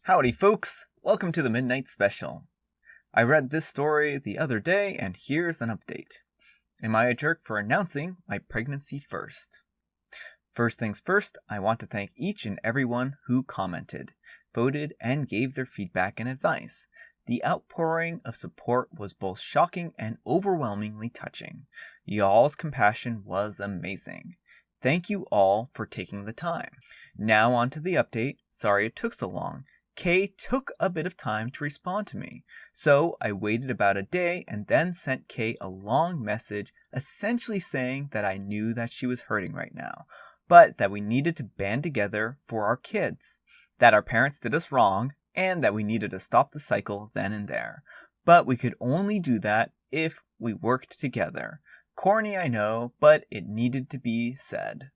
Howdy folks, welcome to the Midnight Special. I read this story the other day and here's an update. Am I a jerk for announcing my pregnancy first? First things first, I want to thank each and everyone who commented, voted, and gave their feedback and advice. The outpouring of support was both shocking and overwhelmingly touching. Y'all's compassion was amazing. Thank you all for taking the time. Now on to the update. Sorry it took so long. Kay took a bit of time to respond to me, so I waited about a day and then sent Kay a long message essentially saying that I knew that she was hurting right now, but that we needed to band together for our kids, that our parents did us wrong, and that we needed to stop the cycle then and there. But we could only do that if we worked together. Corny, I know, but it needed to be said.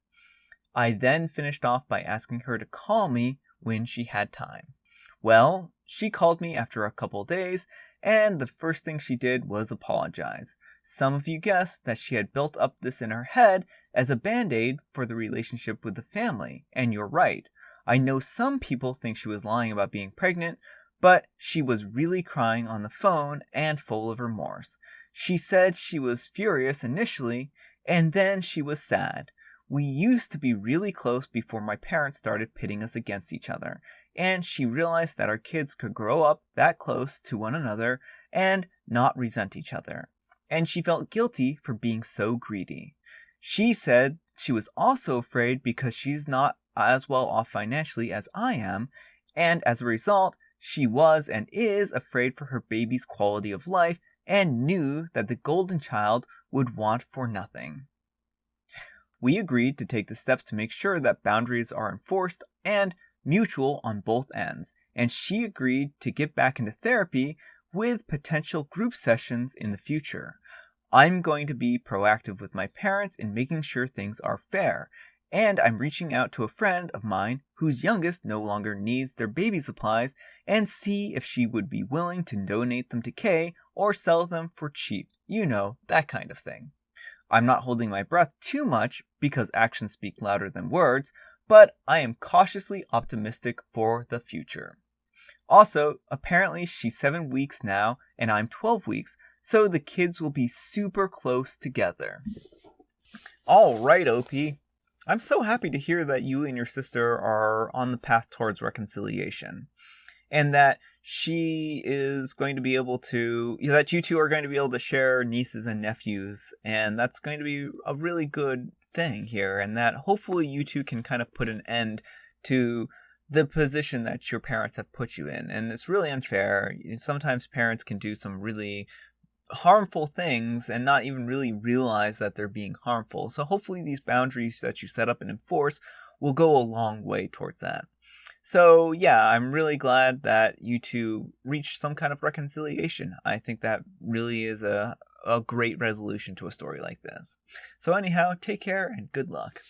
I then finished off by asking her to call me when she had time. Well, she called me after a couple days, and the first thing she did was apologize. Some of you guessed that she had built up this in her head as a band-aid for the relationship with the family, and you're right. I know some people think she was lying about being pregnant, but she was really crying on the phone and full of remorse. She said she was furious initially, and then she was sad. We used to be really close before my parents started pitting us against each other, and she realized that our kids could grow up that close to one another and not resent each other. And she felt guilty for being so greedy. She said she was also afraid because she's not as well off financially as I am, and as a result, she was and is afraid for her baby's quality of life and knew that the golden child would want for nothing. We agreed to take the steps to make sure that boundaries are enforced and mutual on both ends, and she agreed to get back into therapy with potential group sessions in the future. I'm going to be proactive with my parents in making sure things are fair, and I'm reaching out to a friend of mine whose youngest no longer needs their baby supplies and see if she would be willing to donate them to Kay or sell them for cheap. You know, that kind of thing. I'm not holding my breath too much because actions speak louder than words, but I am cautiously optimistic for the future. Also, apparently she's 7 weeks now and I'm 12 weeks, so the kids will be super close together. Alright, OP. I'm so happy to hear that you and your sister are on the path towards reconciliation, and that she is going to be able to, that you two are going to be able to share nieces and nephews, and that's going to be a really good thing here, and that hopefully you two can kind of put an end to the position that your parents have put you in. And it's really unfair. Sometimes parents can do some really harmful things and not even really realize that they're being harmful. So hopefully these boundaries that you set up and enforce will go a long way towards that. So yeah, I'm really glad that you two reached some kind of reconciliation. I think that really is a great resolution to a story like this. So anyhow, take care and good luck.